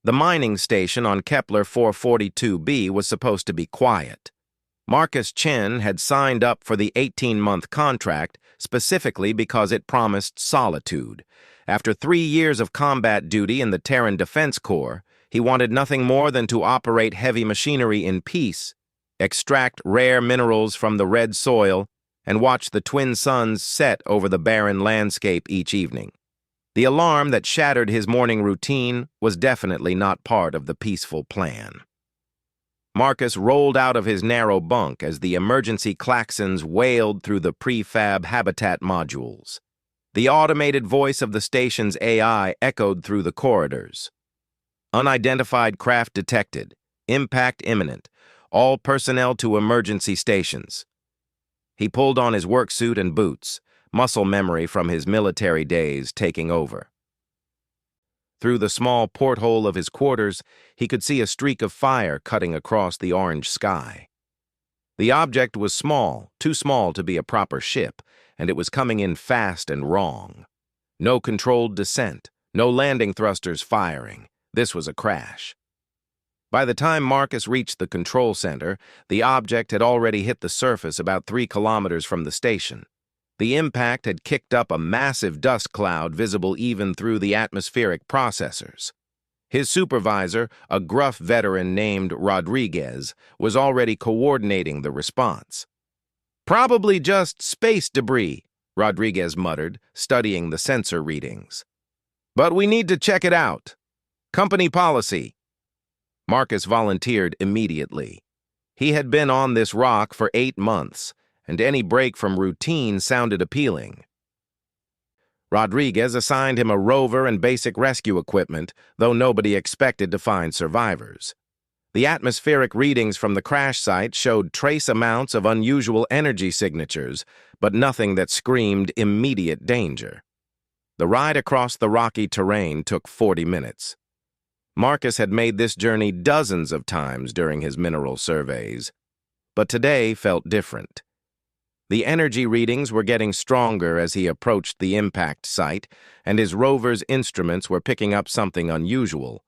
The mining station on Kepler 442b was supposed to be quiet. Marcus Chen had signed up for the 18-month contract specifically because it promised solitude. After 3 years of combat duty in the Terran Defense Corps, he wanted nothing more than to operate heavy machinery in peace, extract rare minerals from the red soil, and watch the twin suns set over the barren landscape each evening. The alarm that shattered his morning routine was definitely not part of the peaceful plan. Marcus rolled out of his narrow bunk as the emergency klaxons wailed through the prefab habitat modules. The automated voice of the station's AI echoed through the corridors. Unidentified craft detected. Impact imminent. All personnel to emergency stations. He pulled on his work suit and boots, muscle memory from his military days taking over. Through the small porthole of his quarters, he could see a streak of fire cutting across the orange sky. The object was small, too small to be a proper ship, and it was coming in fast and wrong. No controlled descent, no landing thrusters firing. This was a crash. By the time Marcus reached the control center, the object had already hit the surface about 3 kilometers from the station. The impact had kicked up a massive dust cloud visible even through the atmospheric processors. His supervisor, a gruff veteran named Rodriguez, was already coordinating the response. "Probably just space debris," Rodriguez muttered, studying the sensor readings. "But we need to check it out. Company policy." Marcus volunteered immediately. He had been on this rock for 8 months, and any break from routine sounded appealing. Rodriguez assigned him a rover and basic rescue equipment, though nobody expected to find survivors. The atmospheric readings from the crash site showed trace amounts of unusual energy signatures, but nothing that screamed immediate danger. The ride across the rocky terrain took 40 minutes. Marcus had made this journey dozens of times during his mineral surveys, but today felt different. The energy readings were getting stronger as he approached the impact site, and his rover's instruments were picking up something unusual.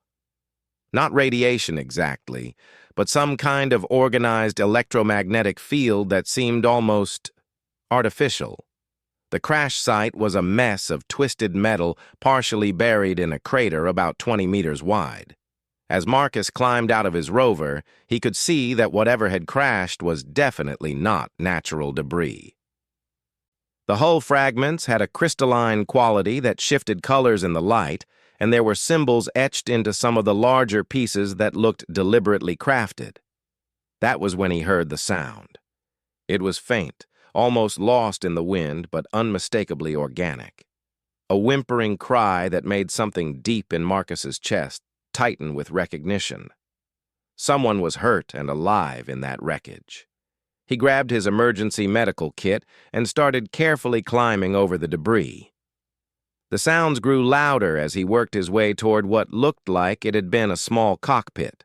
Not radiation exactly, but some kind of organized electromagnetic field that seemed almost artificial. The crash site was a mess of twisted metal partially buried in a crater about 20 meters wide. As Marcus climbed out of his rover, he could see that whatever had crashed was definitely not natural debris. The hull fragments had a crystalline quality that shifted colors in the light, and there were symbols etched into some of the larger pieces that looked deliberately crafted. That was when he heard the sound. It was faint, almost lost in the wind, but unmistakably organic. A whimpering cry that made something deep in Marcus's chest tighten with recognition. Someone was hurt and alive in that wreckage. He grabbed his emergency medical kit and started carefully climbing over the debris. The sounds grew louder as he worked his way toward what looked like it had been a small cockpit.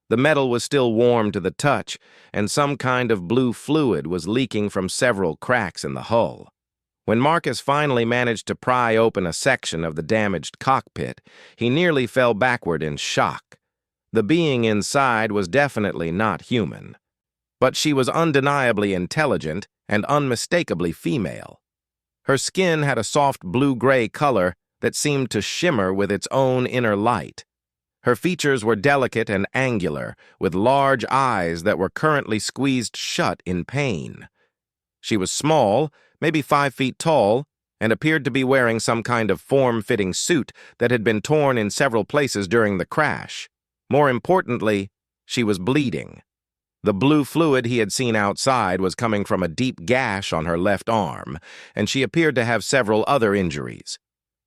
The metal was still warm to the touch, and some kind of blue fluid was leaking from several cracks in the hull. When Marcus finally managed to pry open a section of the damaged cockpit, he nearly fell backward in shock. The being inside was definitely not human, but she was undeniably intelligent and unmistakably female. Her skin had a soft blue-gray color that seemed to shimmer with its own inner light. Her features were delicate and angular, with large eyes that were currently squeezed shut in pain. She was small, maybe 5 feet tall, and appeared to be wearing some kind of form-fitting suit that had been torn in several places during the crash. More importantly, she was bleeding. The blue fluid he had seen outside was coming from a deep gash on her left arm, and she appeared to have several other injuries.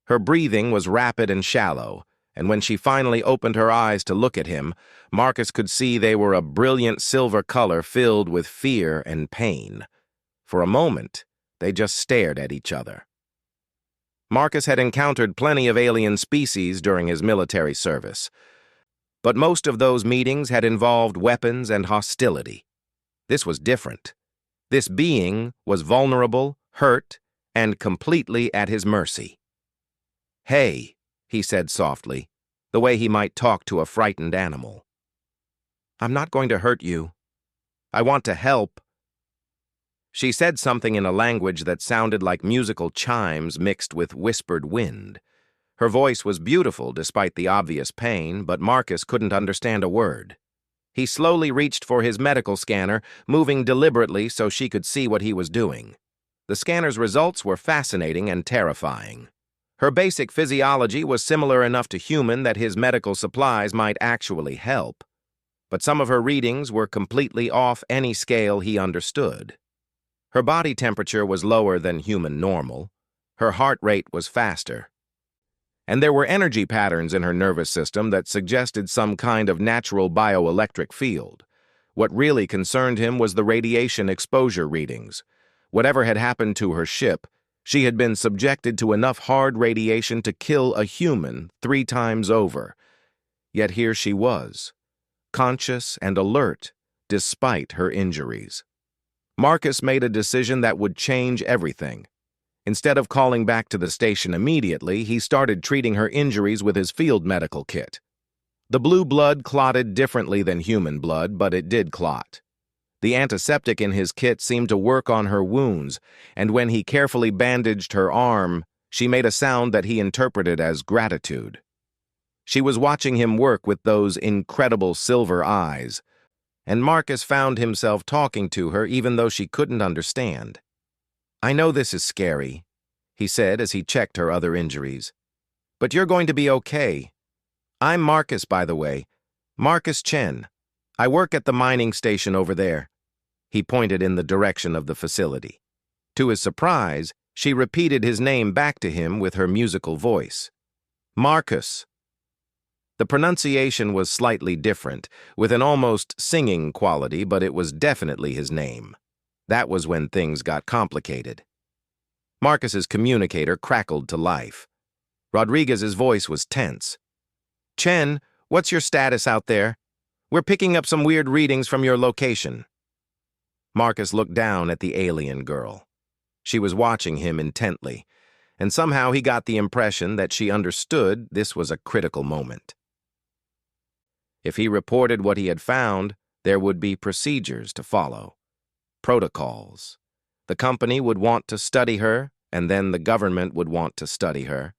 Her breathing was rapid and shallow, and when she finally opened her eyes to look at him, Marcus could see they were a brilliant silver color filled with fear and pain. For a moment, they just stared at each other. Marcus had encountered plenty of alien species during his military service, but most of those meetings had involved weapons and hostility. This was different. This being was vulnerable, hurt, and completely at his mercy. "Hey," he said softly, the way he might talk to a frightened animal. "I'm not going to hurt you. I want to help." She said something in a language that sounded like musical chimes mixed with whispered wind. Her voice was beautiful despite the obvious pain, but Marcus couldn't understand a word. He slowly reached for his medical scanner, moving deliberately so she could see what he was doing. The scanner's results were fascinating and terrifying. Her basic physiology was similar enough to human that his medical supplies might actually help. But some of her readings were completely off any scale he understood. Her body temperature was lower than human normal. Her heart rate was faster. And there were energy patterns in her nervous system that suggested some kind of natural bioelectric field. What really concerned him was the radiation exposure readings. Whatever had happened to her ship, she had been subjected to enough hard radiation to kill a human 3 times over. Yet here she was, conscious and alert, despite her injuries. Marcus made a decision that would change everything. Instead of calling back to the station immediately, he started treating her injuries with his field medical kit. The blue blood clotted differently than human blood, but it did clot. The antiseptic in his kit seemed to work on her wounds, and when he carefully bandaged her arm, she made a sound that he interpreted as gratitude. She was watching him work with those incredible silver eyes, and Marcus found himself talking to her even though she couldn't understand. "I know this is scary," he said as he checked her other injuries. "But you're going to be okay. I'm Marcus, by the way. Marcus Chen. I work at the mining station over there." He pointed in the direction of the facility. To his surprise, she repeated his name back to him with her musical voice. "Marcus." The pronunciation was slightly different, with an almost singing quality, but it was definitely his name. That was when things got complicated. Marcus's communicator crackled to life. Rodriguez's voice was tense. "Chen, what's your status out there? We're picking up some weird readings from your location." Marcus looked down at the alien girl. She was watching him intently, and somehow he got the impression that she understood this was a critical moment. If he reported what he had found, there would be procedures to follow. Protocols. The company would want to study her, and then the government would want to study her.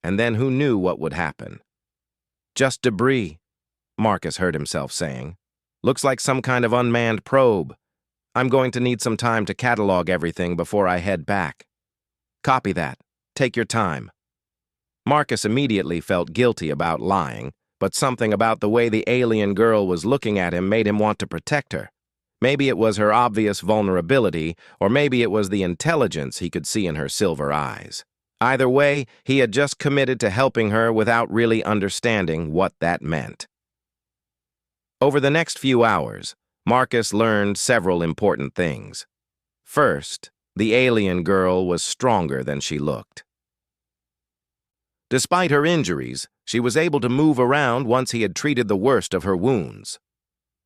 And then who knew what would happen? "Just debris," Marcus heard himself saying. "Looks like some kind of unmanned probe. I'm going to need some time to catalog everything before I head back." "Copy that. Take your time." Marcus immediately felt guilty about lying, but something about the way the alien girl was looking at him made him want to protect her. Maybe it was her obvious vulnerability, or maybe it was the intelligence he could see in her silver eyes. Either way, he had just committed to helping her without really understanding what that meant. Over the next few hours, Marcus learned several important things. First, the alien girl was stronger than she looked. Despite her injuries, she was able to move around once he had treated the worst of her wounds.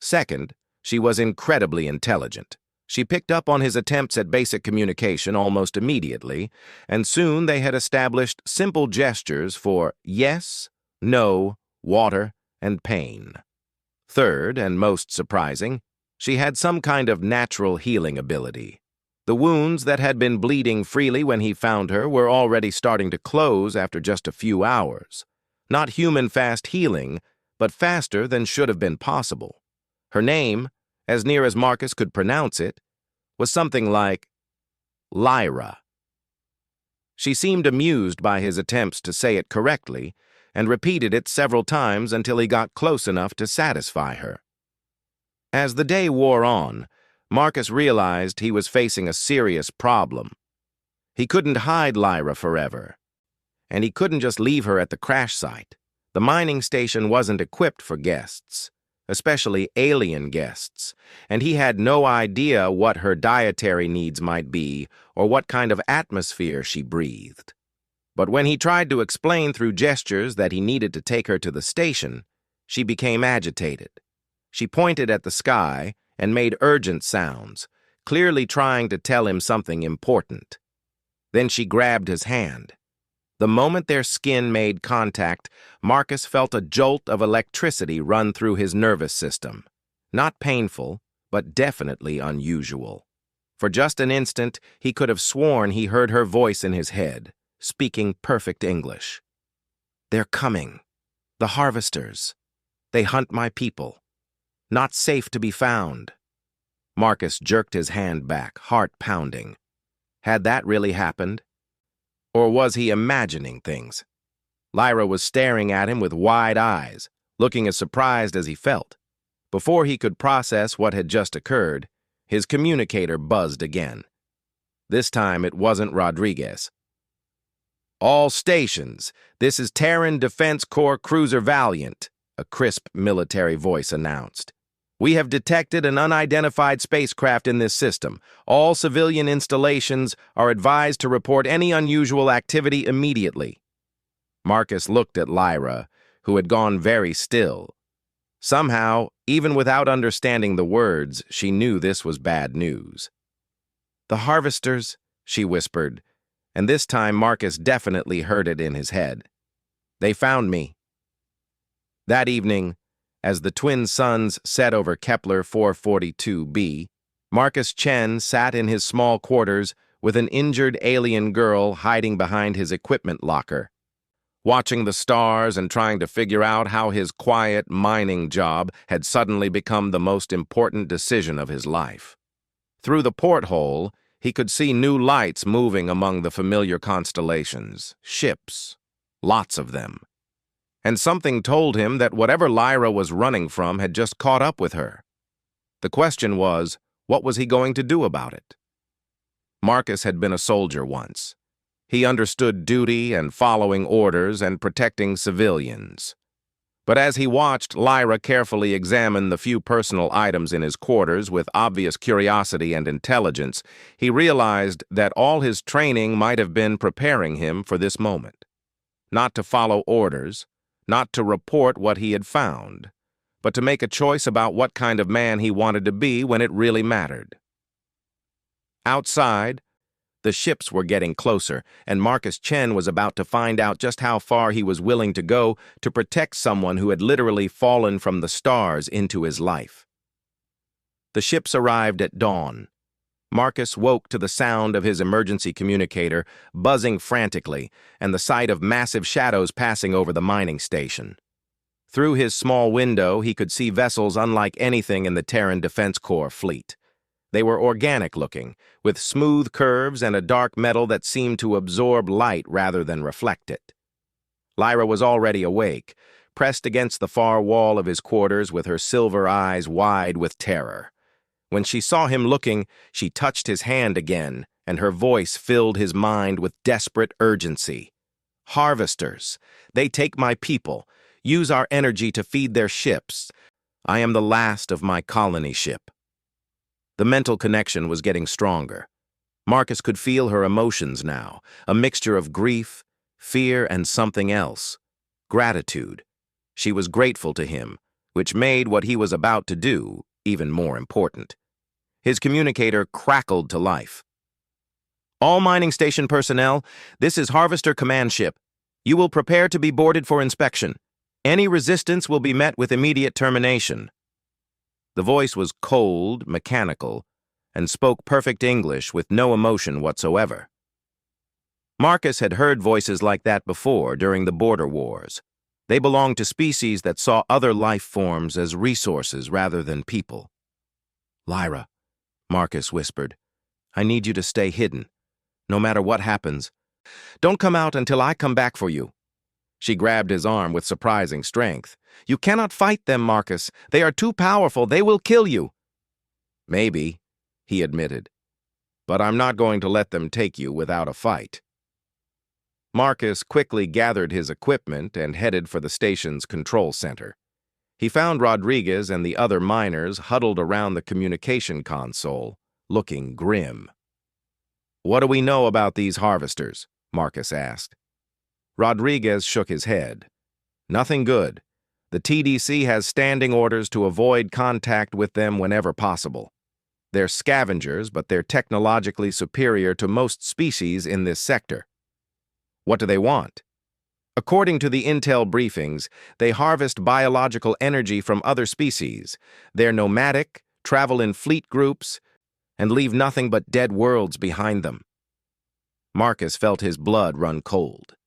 Second, she was incredibly intelligent. She picked up on his attempts at basic communication almost immediately, and soon they had established simple gestures for yes, no, water, and pain. Third, and most surprising, she had some kind of natural healing ability. The wounds that had been bleeding freely when he found her were already starting to close after just a few hours. Not human fast healing, but faster than should have been possible. Her name, as near as Marcus could pronounce it, was something like Lyra. She seemed amused by his attempts to say it correctly and repeated it several times until he got close enough to satisfy her. As the day wore on, Marcus realized he was facing a serious problem. He couldn't hide Lyra forever, and he couldn't just leave her at the crash site. The mining station wasn't equipped for guests, especially alien guests, and he had no idea what her dietary needs might be or what kind of atmosphere she breathed. But when he tried to explain through gestures that he needed to take her to the station, she became agitated. She pointed at the sky and made urgent sounds, clearly trying to tell him something important. Then she grabbed his hand. The moment their skin made contact, Marcus felt a jolt of electricity run through his nervous system. Not painful, but definitely unusual. For just an instant, he could have sworn he heard her voice in his head, speaking perfect English. "They're coming. The harvesters. They hunt my people. Not safe to be found." Marcus jerked his hand back, heart pounding. Had that really happened? Or was he imagining things? Lyra was staring at him with wide eyes, looking as surprised as he felt. Before he could process what had just occurred, his communicator buzzed again. This time it wasn't Rodriguez. "All stations, this is Terran Defense Corps Cruiser Valiant," a crisp military voice announced. "We have detected an unidentified spacecraft in this system. All civilian installations are advised to report any unusual activity immediately." Marcus looked at Lyra, who had gone very still. Somehow, even without understanding the words, she knew this was bad news. "The harvesters," she whispered, and this time Marcus definitely heard it in his head. "They found me." That evening, as the twin suns set over Kepler 442b, Marcus Chen sat in his small quarters with an injured alien girl hiding behind his equipment locker, watching the stars and trying to figure out how his quiet mining job had suddenly become the most important decision of his life. Through the porthole, he could see new lights moving among the familiar constellations, ships, lots of them. And something told him that whatever Lyra was running from had just caught up with her. The question was, what was he going to do about it? Marcus had been a soldier once. He understood duty and following orders and protecting civilians. But as he watched Lyra carefully examine the few personal items in his quarters with obvious curiosity and intelligence, he realized that all his training might have been preparing him for this moment. Not to follow orders, not to report what he had found, but to make a choice about what kind of man he wanted to be when it really mattered. Outside, the ships were getting closer, and Marcus Chen was about to find out just how far he was willing to go to protect someone who had literally fallen from the stars into his life. The ships arrived at dawn. Marcus woke to the sound of his emergency communicator buzzing frantically and the sight of massive shadows passing over the mining station. Through his small window, he could see vessels unlike anything in the Terran Defense Corps fleet. They were organic-looking, with smooth curves and a dark metal that seemed to absorb light rather than reflect it. Lyra was already awake, pressed against the far wall of his quarters with her silver eyes wide with terror. When she saw him looking, she touched his hand again, and her voice filled his mind with desperate urgency. "Harvesters, they take my people, use our energy to feed their ships. I am the last of my colony ship." The mental connection was getting stronger. Marcus could feel her emotions now, a mixture of grief, fear, and something else. Gratitude. She was grateful to him, which made what he was about to do even more important. His communicator crackled to life. "All mining station personnel, this is Harvester Command Ship. You will prepare to be boarded for inspection. Any resistance will be met with immediate termination." The voice was cold, mechanical, and spoke perfect English with no emotion whatsoever. Marcus had heard voices like that before during the border wars. They belonged to species that saw other life forms as resources rather than people. "Lyra," Marcus whispered, "I need you to stay hidden, no matter what happens. Don't come out until I come back for you." She grabbed his arm with surprising strength. "You cannot fight them, Marcus. They are too powerful. They will kill you." "Maybe," he admitted, "but I'm not going to let them take you without a fight." Marcus quickly gathered his equipment and headed for the station's control center. He found Rodriguez and the other miners huddled around the communication console, looking grim. "What do we know about these harvesters?" Marcus asked. Rodriguez shook his head. "Nothing good. The TDC has standing orders to avoid contact with them whenever possible. They're scavengers, but they're technologically superior to most species in this sector." What do they want? According to the intel briefings, they harvest biological energy from other species. They're nomadic, travel in fleet groups, and leave nothing but dead worlds behind them. Marcus felt his blood run cold.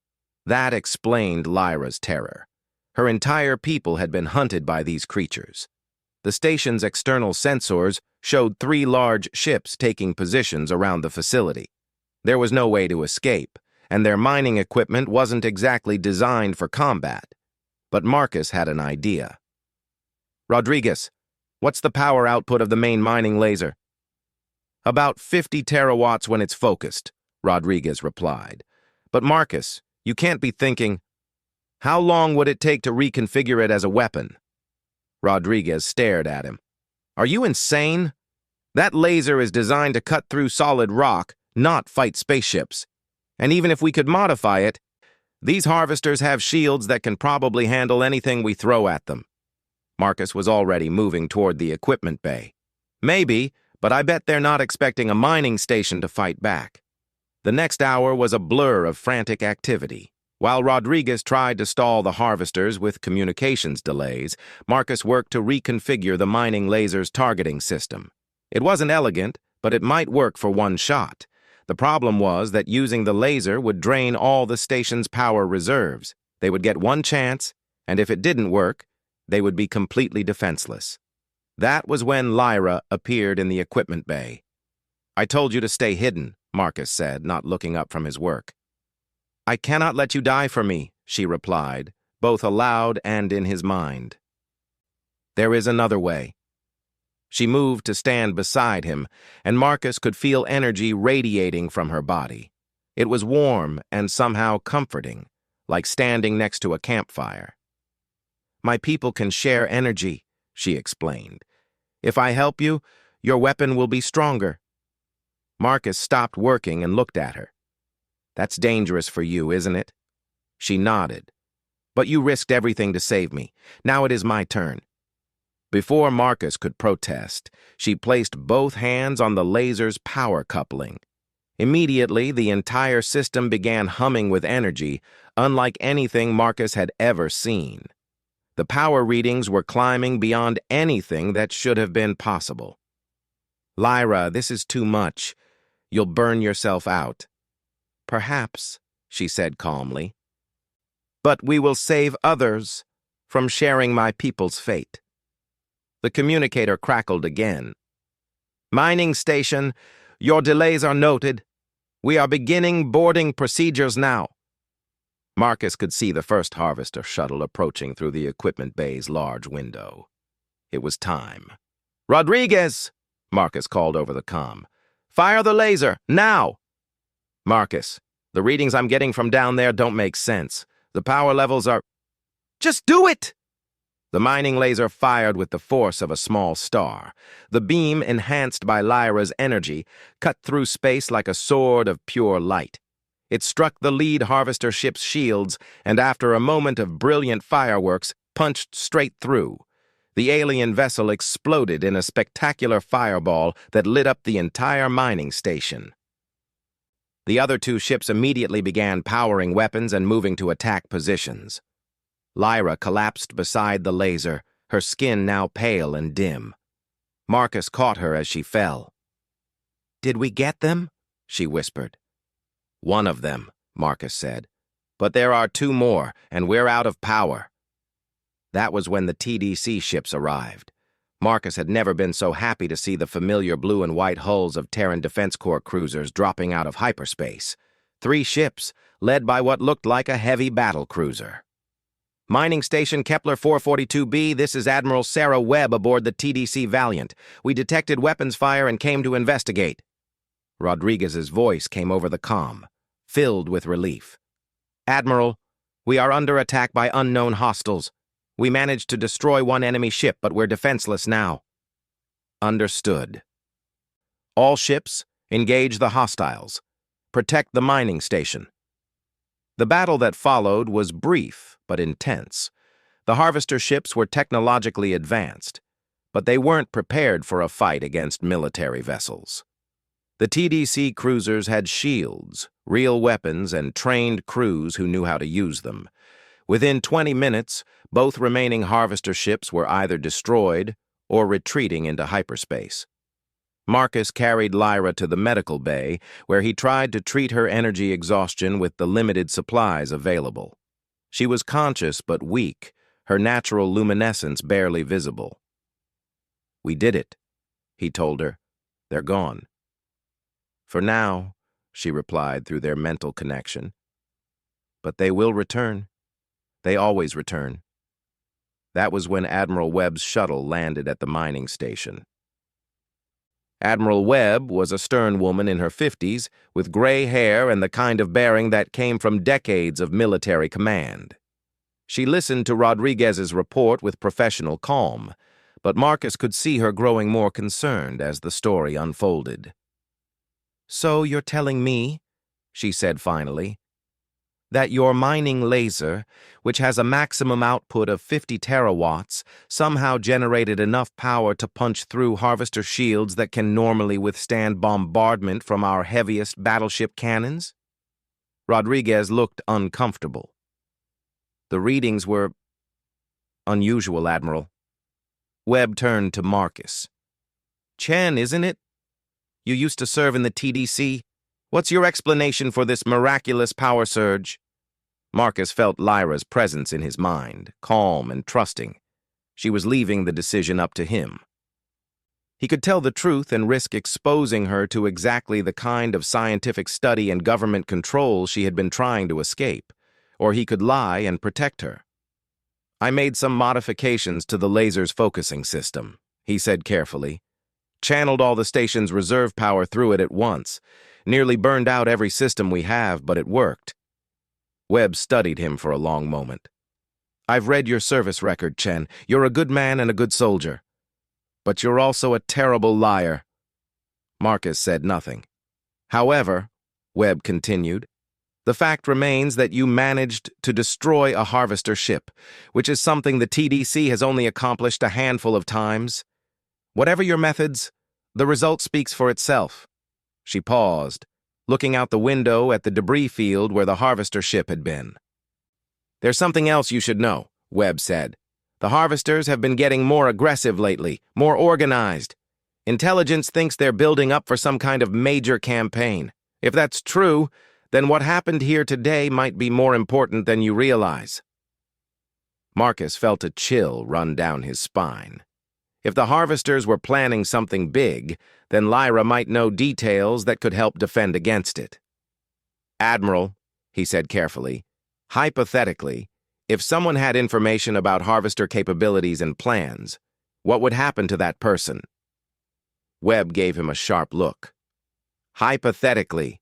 That explained Lyra's terror. Her entire people had been hunted by these creatures. The station's external sensors showed 3 large ships taking positions around the facility. There was no way to escape, and their mining equipment wasn't exactly designed for combat. But Marcus had an idea. Rodriguez, what's the power output of the main mining laser? About 50 terawatts when it's focused, Rodriguez replied. But Marcus, you can't be thinking, how long would it take to reconfigure it as a weapon? Rodriguez stared at him. Are you insane? That laser is designed to cut through solid rock, not fight spaceships. And even if we could modify it, these harvesters have shields that can probably handle anything we throw at them. Marcus was already moving toward the equipment bay. Maybe, but I bet they're not expecting a mining station to fight back. The next hour was a blur of frantic activity. While Rodriguez tried to stall the harvesters with communications delays, Marcus worked to reconfigure the mining laser's targeting system. It wasn't elegant, but it might work for one shot. The problem was that using the laser would drain all the station's power reserves. They would get one chance, and if it didn't work, they would be completely defenseless. That was when Lyra appeared in the equipment bay. I told you to stay hidden, Marcus said, not looking up from his work. I cannot let you die for me, she replied, both aloud and in his mind. There is another way. She moved to stand beside him, and Marcus could feel energy radiating from her body. It was warm and somehow comforting, like standing next to a campfire. My people can share energy, she explained. If I help you, your weapon will be stronger. Marcus stopped working and looked at her. That's dangerous for you, isn't it? She nodded. But you risked everything to save me. Now it is my turn. Before Marcus could protest, she placed both hands on the laser's power coupling. Immediately, the entire system began humming with energy, unlike anything Marcus had ever seen. The power readings were climbing beyond anything that should have been possible. Lyra, this is too much. You'll burn yourself out. Perhaps, she said calmly. But we will save others from sharing my people's fate. The communicator crackled again. Mining station, your delays are noted. We are beginning boarding procedures now. Marcus could see the first harvester shuttle approaching through the equipment bay's large window. It was time. Rodriguez, Marcus called over the comm. Fire the laser, now! Marcus, the readings I'm getting from down there don't make sense. The power levels are... Just do it! The mining laser fired with the force of a small star. The beam, enhanced by Lyra's energy, cut through space like a sword of pure light. It struck the lead harvester ship's shields, and after a moment of brilliant fireworks, punched straight through. The alien vessel exploded in a spectacular fireball that lit up the entire mining station. The other 2 ships immediately began powering weapons and moving to attack positions. Lyra collapsed beside the laser, her skin now pale and dim. Marcus caught her as she fell. Did we get them? She whispered. One of them, Marcus said. But there are 2 more, and we're out of power. That was when the TDC ships arrived. Marcus had never been so happy to see the familiar blue and white hulls of Terran Defense Corps cruisers dropping out of hyperspace. 3 ships, led by what looked like a heavy battle cruiser. Mining Station Kepler 442b, this is Admiral Sarah Webb aboard the TDC Valiant. We detected weapons fire and came to investigate. Rodriguez's voice came over the comm, filled with relief. Admiral, we are under attack by unknown hostiles. We managed to destroy one enemy ship, but we're defenseless now. Understood. All ships, engage the hostiles. Protect the mining station. The battle that followed was brief, but intense. The harvester ships were technologically advanced, but they weren't prepared for a fight against military vessels. The TDC cruisers had shields, real weapons, and trained crews who knew how to use them. Within 20 minutes, both remaining harvester ships were either destroyed or retreating into hyperspace. Marcus carried Lyra to the medical bay, where he tried to treat her energy exhaustion with the limited supplies available. She was conscious but weak, her natural luminescence barely visible. "We did it," he told her. "They're gone." "For now," she replied through their mental connection. "But they will return. They always return." That was when Admiral Webb's shuttle landed at the mining station. Admiral Webb was a stern woman in her 50s, with gray hair and the kind of bearing that came from decades of military command. She listened to Rodriguez's report with professional calm, but Marcus could see her growing more concerned as the story unfolded. "So you're telling me," she said finally, "that your mining laser, which has a maximum output of 50 terawatts, somehow generated enough power to punch through harvester shields that can normally withstand bombardment from our heaviest battleship cannons?" Rodriguez looked uncomfortable. "The readings were unusual, Admiral." Webb turned to Marcus. "Chen, isn't it? You used to serve in the TDC. What's your explanation for this miraculous power surge?" Marcus felt Lyra's presence in his mind, calm and trusting. She was leaving the decision up to him. He could tell the truth and risk exposing her to exactly the kind of scientific study and government control she had been trying to escape, or he could lie and protect her. "I made some modifications to the laser's focusing system," he said carefully. "Channeled all the station's reserve power through it at once. Nearly burned out every system we have, but it worked." Webb studied him for a long moment. "I've read your service record, Chen. You're a good man and a good soldier. But you're also a terrible liar." Marcus said nothing. "However," Webb continued, "the fact remains that you managed to destroy a harvester ship, which is something the TDC has only accomplished a handful of times. Whatever your methods, the result speaks for itself." She paused, looking out the window at the debris field where the harvester ship had been. "There's something else you should know," Webb said. "The harvesters have been getting more aggressive lately, more organized. Intelligence thinks they're building up for some kind of major campaign. If that's true, then what happened here today might be more important than you realize." Marcus felt a chill run down his spine. If the harvesters were planning something big, then Lyra might know details that could help defend against it. "Admiral," he said carefully, "hypothetically, if someone had information about harvester capabilities and plans, what would happen to that person?" Webb gave him a sharp look. "Hypothetically,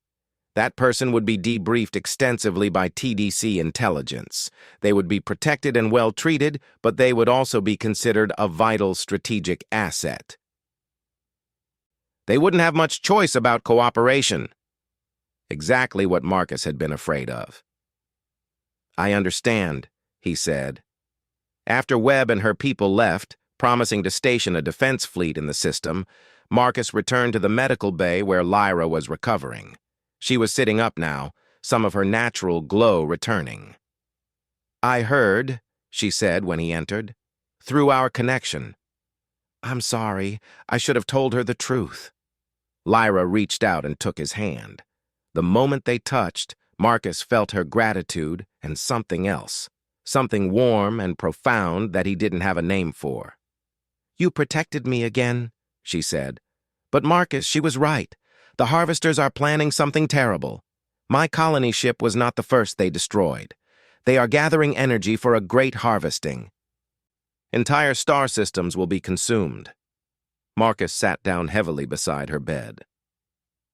that person would be debriefed extensively by TDC intelligence. They would be protected and well treated, but they would also be considered a vital strategic asset. They wouldn't have much choice about cooperation." Exactly what Marcus had been afraid of. "I understand," he said. After Webb and her people left, promising to station a defense fleet in the system, Marcus returned to the medical bay where Lyra was recovering. She was sitting up now, some of her natural glow returning. "I heard," she said when he entered, "through our connection." "I'm sorry. I should have told her the truth." Lyra reached out and took his hand. The moment they touched, Marcus felt her gratitude and something else, something warm and profound that he didn't have a name for. "You protected me again," she said. "But Marcus, she was right. The harvesters are planning something terrible. My colony ship was not the first they destroyed. They are gathering energy for a great harvesting. Entire star systems will be consumed." Marcus sat down heavily beside her bed.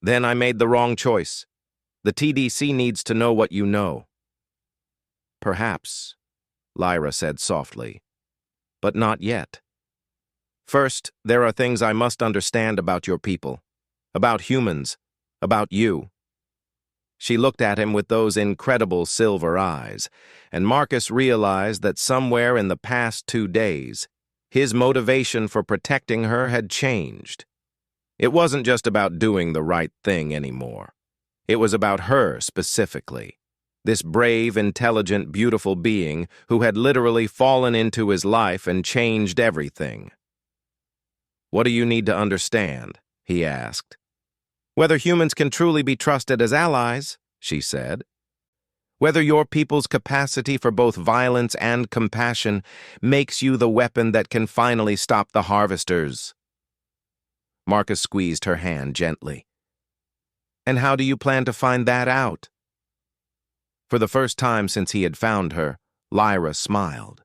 "Then I made the wrong choice. The TDC needs to know what you know." "Perhaps," Lyra said softly, "but not yet. First, there are things I must understand about your people. About humans, about you." She looked at him with those incredible silver eyes, and Marcus realized that somewhere in the past 2 days, his motivation for protecting her had changed. It wasn't just about doing the right thing anymore. It was about her specifically. This brave, intelligent, beautiful being who had literally fallen into his life and changed everything. "What do you need to understand?" he asked. "Whether humans can truly be trusted as allies," she said. "Whether your people's capacity for both violence and compassion makes you the weapon that can finally stop the harvesters." Marcus squeezed her hand gently. "And how do you plan to find that out?" For the first time since he had found her, Lyra smiled.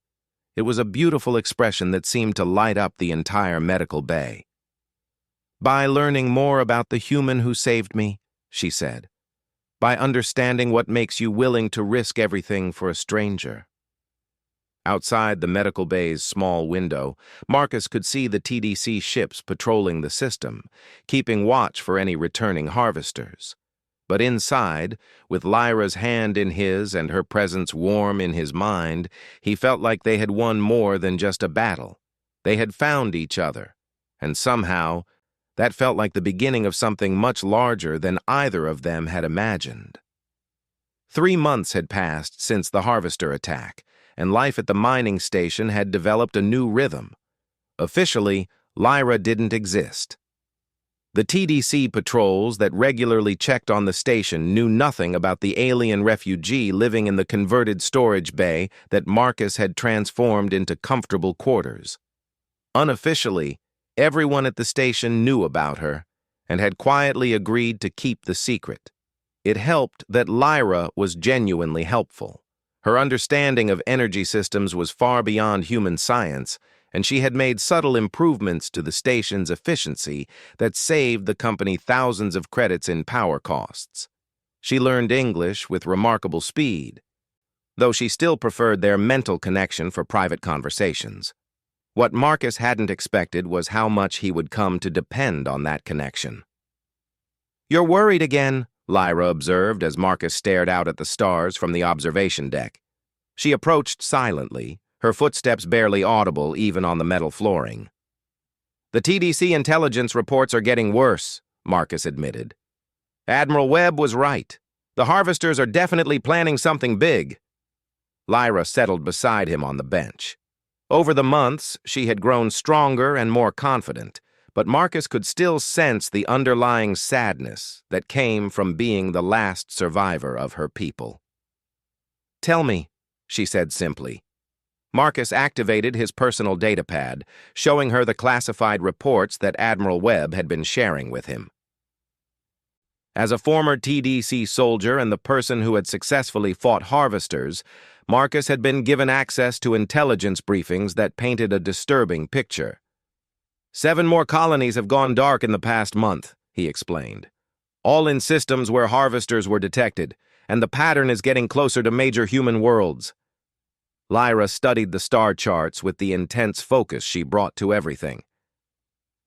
It was a beautiful expression that seemed to light up the entire medical bay. "By learning more about the human who saved me," she said. "By understanding what makes you willing to risk everything for a stranger." Outside the medical bay's small window, Marcus could see the TDC ships patrolling the system, keeping watch for any returning harvesters. But inside, with Lyra's hand in his and her presence warm in his mind, he felt like they had won more than just a battle. They had found each other, and somehow, that felt like the beginning of something much larger than either of them had imagined. 3 months had passed since the harvester attack, and life at the mining station had developed a new rhythm. Officially, Lyra didn't exist. The TDC patrols that regularly checked on the station knew nothing about the alien refugee living in the converted storage bay that Marcus had transformed into comfortable quarters. Unofficially, everyone at the station knew about her and had quietly agreed to keep the secret. It helped that Lyra was genuinely helpful. Her understanding of energy systems was far beyond human science, and she had made subtle improvements to the station's efficiency that saved the company thousands of credits in power costs. She learned English with remarkable speed, though she still preferred their mental connection for private conversations. What Marcus hadn't expected was how much he would come to depend on that connection. "You're worried again," Lyra observed as Marcus stared out at the stars from the observation deck. She approached silently, her footsteps barely audible even on the metal flooring. "The TDC intelligence reports are getting worse," Marcus admitted. "Admiral Webb was right. The harvesters are definitely planning something big." Lyra settled beside him on the bench. Over the months, she had grown stronger and more confident, but Marcus could still sense the underlying sadness that came from being the last survivor of her people. "Tell me," she said simply. Marcus activated his personal datapad, showing her the classified reports that Admiral Webb had been sharing with him. As a former TDC soldier and the person who had successfully fought harvesters, Marcus had been given access to intelligence briefings that painted a disturbing picture. 7 more colonies have gone dark in the past month, he explained. All in systems where harvesters were detected, and the pattern is getting closer to major human worlds. Lyra studied the star charts with the intense focus she brought to everything.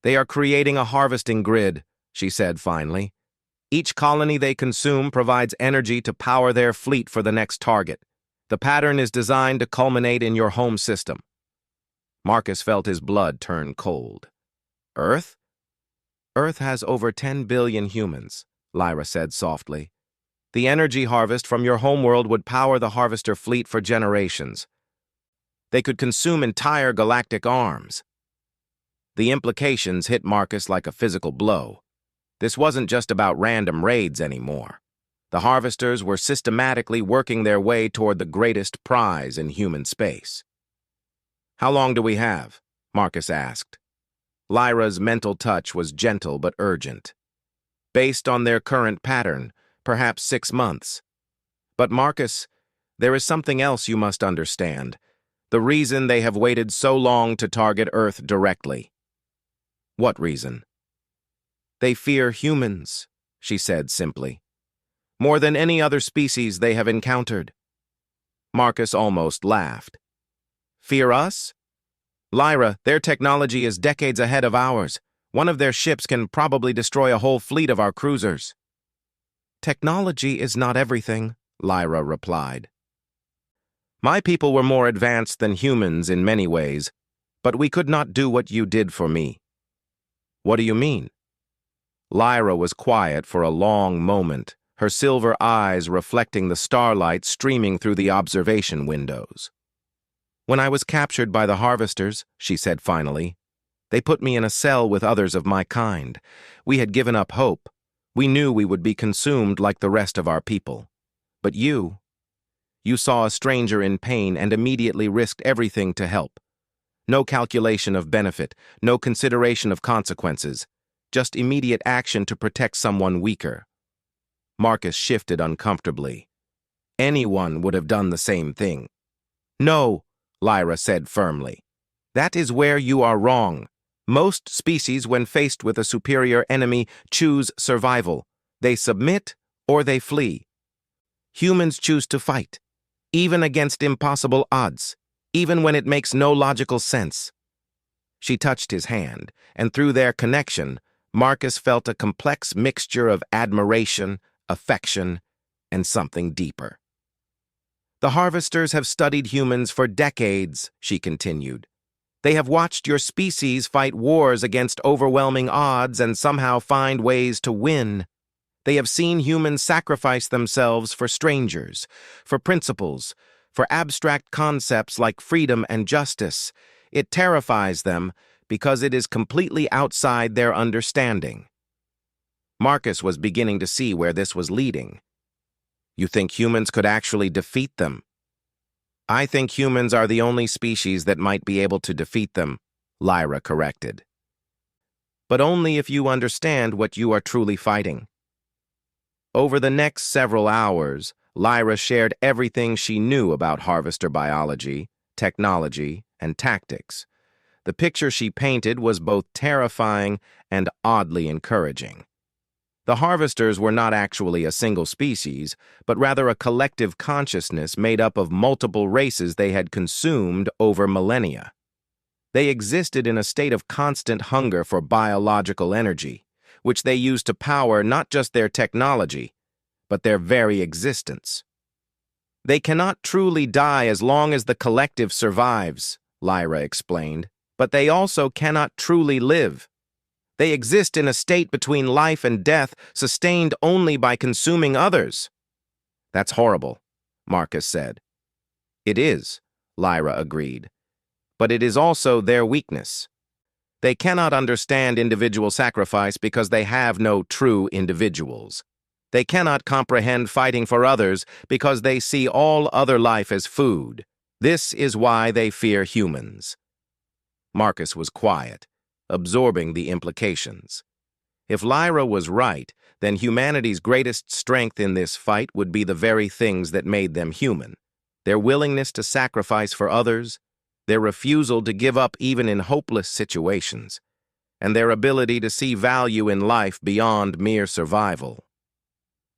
"They are creating a harvesting grid," she said finally. "Each colony they consume provides energy to power their fleet for the next target. The pattern is designed to culminate in your home system." Marcus felt his blood turn cold. "Earth?" "Earth has over 10 billion humans," Lyra said softly. "The energy harvest from your homeworld would power the harvester fleet for generations. They could consume entire galactic arms." The implications hit Marcus like a physical blow. This wasn't just about random raids anymore. The harvesters were systematically working their way toward the greatest prize in human space. "How long do we have?" Marcus asked. Lyra's mental touch was gentle but urgent. "Based on their current pattern, perhaps 6 months. But Marcus, there is something else you must understand. The reason they have waited so long to target Earth directly." "What reason?" "They fear humans," she said simply. "More than any other species they have encountered." Marcus almost laughed. "Fear us? Lyra, their technology is decades ahead of ours. One of their ships can probably destroy a whole fleet of our cruisers." "Technology is not everything," Lyra replied. "My people were more advanced than humans in many ways, but we could not do what you did for me." "What do you mean?" Lyra was quiet for a long moment, her silver eyes reflecting the starlight streaming through the observation windows. "When I was captured by the harvesters," she said finally, "they put me in a cell with others of my kind. We had given up hope. We knew we would be consumed like the rest of our people. But you saw a stranger in pain and immediately risked everything to help. No calculation of benefit, no consideration of consequences, just immediate action to protect someone weaker." Marcus shifted uncomfortably. Anyone would have done the same thing. "No," Lyra said firmly. "That is where you are wrong. Most species, when faced with a superior enemy, choose survival. They submit or they flee. Humans choose to fight, even against impossible odds, even when it makes no logical sense." She touched his hand, and through their connection, Marcus felt a complex mixture of admiration, affection, and something deeper. "The harvesters have studied humans for decades," she continued. "They have watched your species fight wars against overwhelming odds and somehow find ways to win. They have seen humans sacrifice themselves for strangers, for principles, for abstract concepts like freedom and justice. It terrifies them because it is completely outside their understanding." Marcus was beginning to see where this was leading. "You think humans could actually defeat them?" "I think humans are the only species that might be able to defeat them," Lyra corrected. "But only if you understand what you are truly fighting." Over the next several hours, Lyra shared everything she knew about harvester biology, technology, and tactics. The picture she painted was both terrifying and oddly encouraging. The harvesters were not actually a single species, but rather a collective consciousness made up of multiple races they had consumed over millennia. They existed in a state of constant hunger for biological energy, which they used to power not just their technology, but their very existence. "They cannot truly die as long as the collective survives," Lyra explained, "but they also cannot truly live. They exist in a state between life and death, sustained only by consuming others." "That's horrible," Marcus said. "It is," Lyra agreed, "but it is also their weakness. They cannot understand individual sacrifice because they have no true individuals. They cannot comprehend fighting for others because they see all other life as food. This is why they fear humans." Marcus was quiet, absorbing the implications. If Lyra was right, then humanity's greatest strength in this fight would be the very things that made them human: their willingness to sacrifice for others, their refusal to give up even in hopeless situations, and their ability to see value in life beyond mere survival.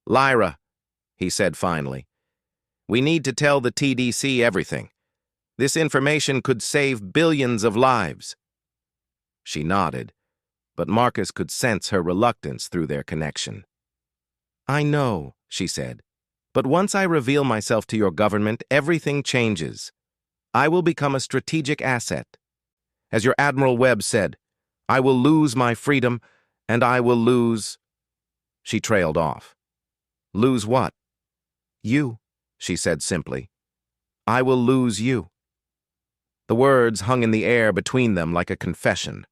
"Lyra," he said finally, "we need to tell the TDC everything. This information could save billions of lives." She nodded, but Marcus could sense her reluctance through their connection. "I know," she said, "but once I reveal myself to your government, everything changes. I will become a strategic asset. As your Admiral Webb said, I will lose my freedom, and I will lose—" She trailed off. "Lose what?" "You," she said simply. "I will lose you." The words hung in the air between them like a confession.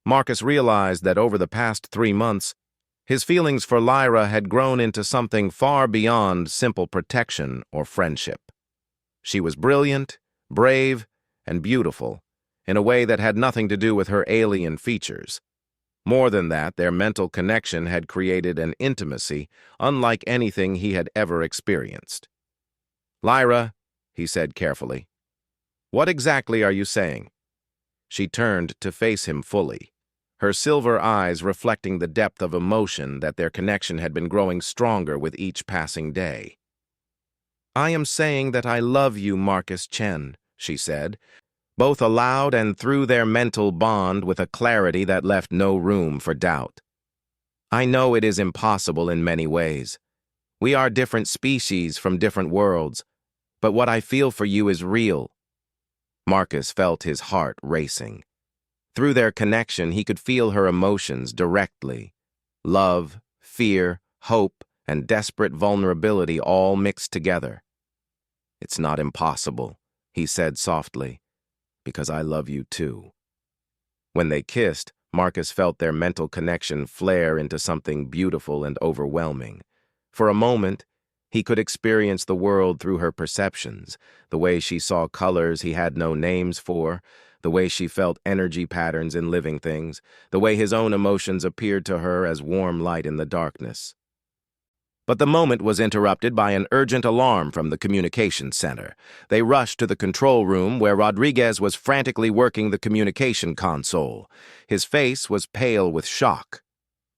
Marcus realized that over the past 3 months, his feelings for Lyra had grown into something far beyond simple protection or friendship. She was brilliant, brave, and beautiful, in a way that had nothing to do with her alien features. More than that, their mental connection had created an intimacy unlike anything he had ever experienced. "Lyra," he said carefully, "what exactly are you saying?" She turned to face him fully, her silver eyes reflecting the depth of emotion that their connection had been growing stronger with each passing day. "I am saying that I love you, Marcus Chen," she said, both aloud and through their mental bond with a clarity that left no room for doubt. "I know it is impossible in many ways. We are different species from different worlds, but what I feel for you is real." Marcus felt his heart racing. Through their connection, he could feel her emotions directly. Love, fear, hope, and desperate vulnerability all mixed together. "It's not impossible," he said softly, "because I love you too." When they kissed, Marcus felt their mental connection flare into something beautiful and overwhelming. For a moment, he could experience the world through her perceptions, the way she saw colors he had no names for, the way she felt energy patterns in living things, the way his own emotions appeared to her as warm light in the darkness. But the moment was interrupted by an urgent alarm from the communications center. They rushed to the control room where Rodriguez was frantically working the communication console. His face was pale with shock.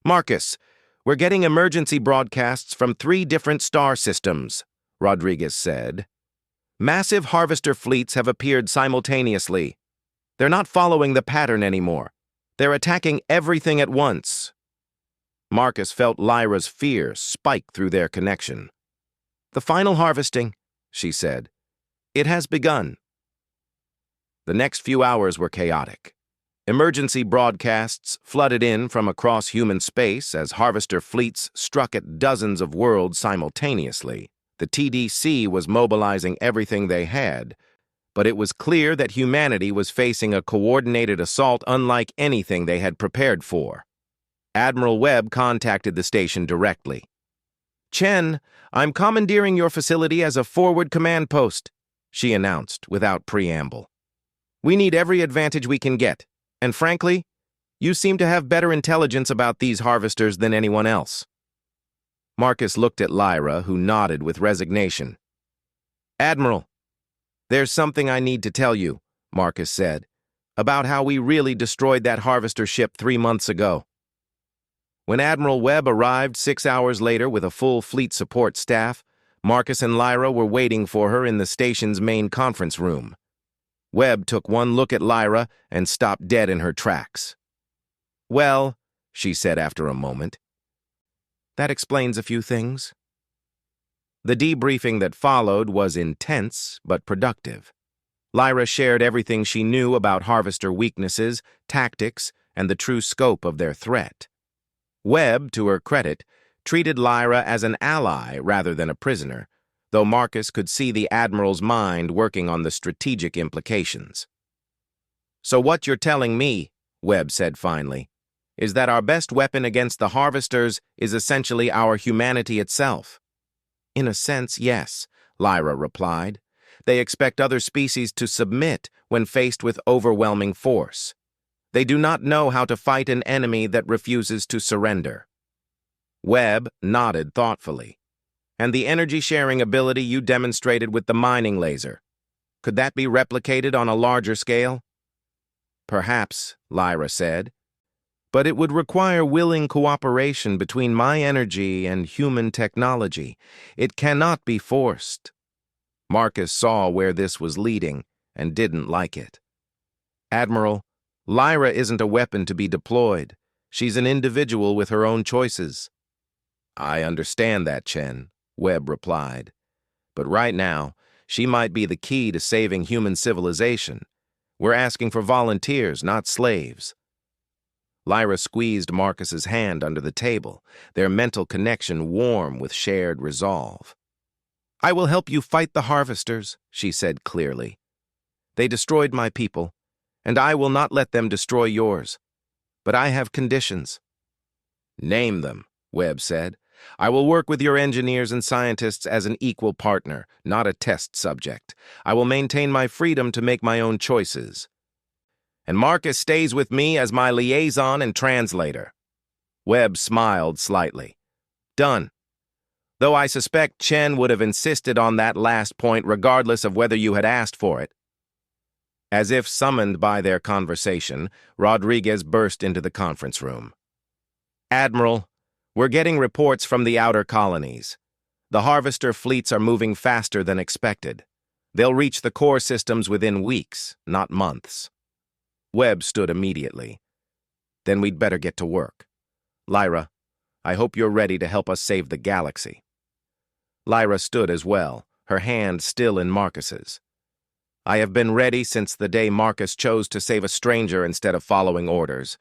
"Marcus, we're getting emergency broadcasts from 3 different star systems," Rodriguez said. "Massive harvester fleets have appeared simultaneously. They're not following the pattern anymore. They're attacking everything at once." Marcus felt Lyra's fear spike through their connection. "The final harvesting," she said. "It has begun." The next few hours were chaotic. Emergency broadcasts flooded in from across human space as harvester fleets struck at dozens of worlds simultaneously. The TDC was mobilizing everything they had, but it was clear that humanity was facing a coordinated assault unlike anything they had prepared for. Admiral Webb contacted the station directly. "Chen, I'm commandeering your facility as a forward command post," she announced without preamble. "We need every advantage we can get, and frankly, you seem to have better intelligence about these harvesters than anyone else." Marcus looked at Lyra, who nodded with resignation. "Admiral, there's something I need to tell you," Marcus said, "about how we really destroyed that harvester ship 3 months ago." When Admiral Webb arrived 6 hours later with a full fleet support staff, Marcus and Lyra were waiting for her in the station's main conference room. Webb took one look at Lyra and stopped dead in her tracks. "Well," she said after a moment, "that explains a few things." The debriefing that followed was intense but productive. Lyra shared everything she knew about harvester weaknesses, tactics, and the true scope of their threat. Webb, to her credit, treated Lyra as an ally rather than a prisoner, though Marcus could see the Admiral's mind working on the strategic implications. "So what you're telling me," Webb said finally, "is that our best weapon against the harvesters is essentially our humanity itself." "In a sense, yes," Lyra replied. "They expect other species to submit when faced with overwhelming force. They do not know how to fight an enemy that refuses to surrender." Webb nodded thoughtfully. "And the energy-sharing ability you demonstrated with the mining laser, could that be replicated on a larger scale?" "Perhaps," Lyra said, "but it would require willing cooperation between my energy and human technology. It cannot be forced." Marcus saw where this was leading and didn't like it. "Admiral, Lyra isn't a weapon to be deployed. She's an individual with her own choices." "I understand that, Chen," Webb replied. "But right now, she might be the key to saving human civilization. We're asking for volunteers, not slaves." Lyra squeezed Marcus's hand under the table, their mental connection warm with shared resolve. "I will help you fight the harvesters," she said clearly. "They destroyed my people, and I will not let them destroy yours. But I have conditions." "Name them," Webb said. "I will work with your engineers and scientists as an equal partner, not a test subject. I will maintain my freedom to make my own choices. And Marcus stays with me as my liaison and translator." Webb smiled slightly. "Done. Though I suspect Chen would have insisted on that last point regardless of whether you had asked for it." As if summoned by their conversation, Rodriguez burst into the conference room. "Admiral, we're getting reports from the outer colonies. The harvester fleets are moving faster than expected. They'll reach the core systems within weeks, not months." Webb stood immediately. "Then we'd better get to work. Lyra, I hope you're ready to help us save the galaxy." Lyra stood as well, her hand still in Marcus's. "I have been ready since the day Marcus chose to save a stranger instead of following orders.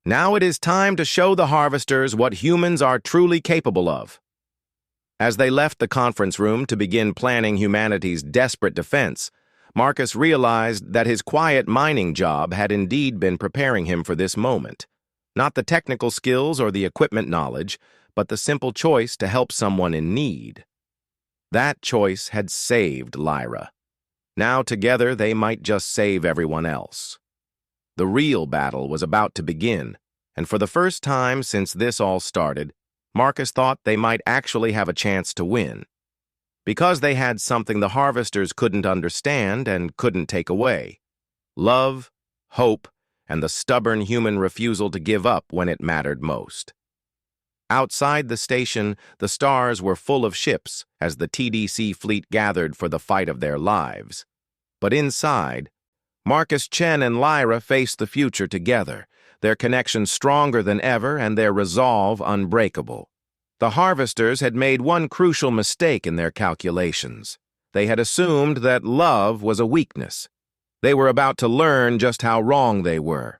Now it is time to show the harvesters what humans are truly capable of. As they left the conference room to begin planning humanity's desperate defense, Marcus realized that his quiet mining job had indeed been preparing him for this moment. Not the technical skills or the equipment knowledge, but the simple choice to help someone in need. That choice had saved Lyra. Now together they might just save everyone else. The real battle was about to begin, and for the first time since this all started, Marcus thought they might actually have a chance to win. Because they had something the harvesters couldn't understand and couldn't take away: love, hope, and the stubborn human refusal to give up when it mattered most. Outside the station, the stars were full of ships as the TDC fleet gathered for the fight of their lives. But inside, Marcus, Chen, and Lyra faced the future together, their connection stronger than ever and their resolve unbreakable. The harvesters had made one crucial mistake in their calculations. They had assumed that love was a weakness. They were about to learn just how wrong they were.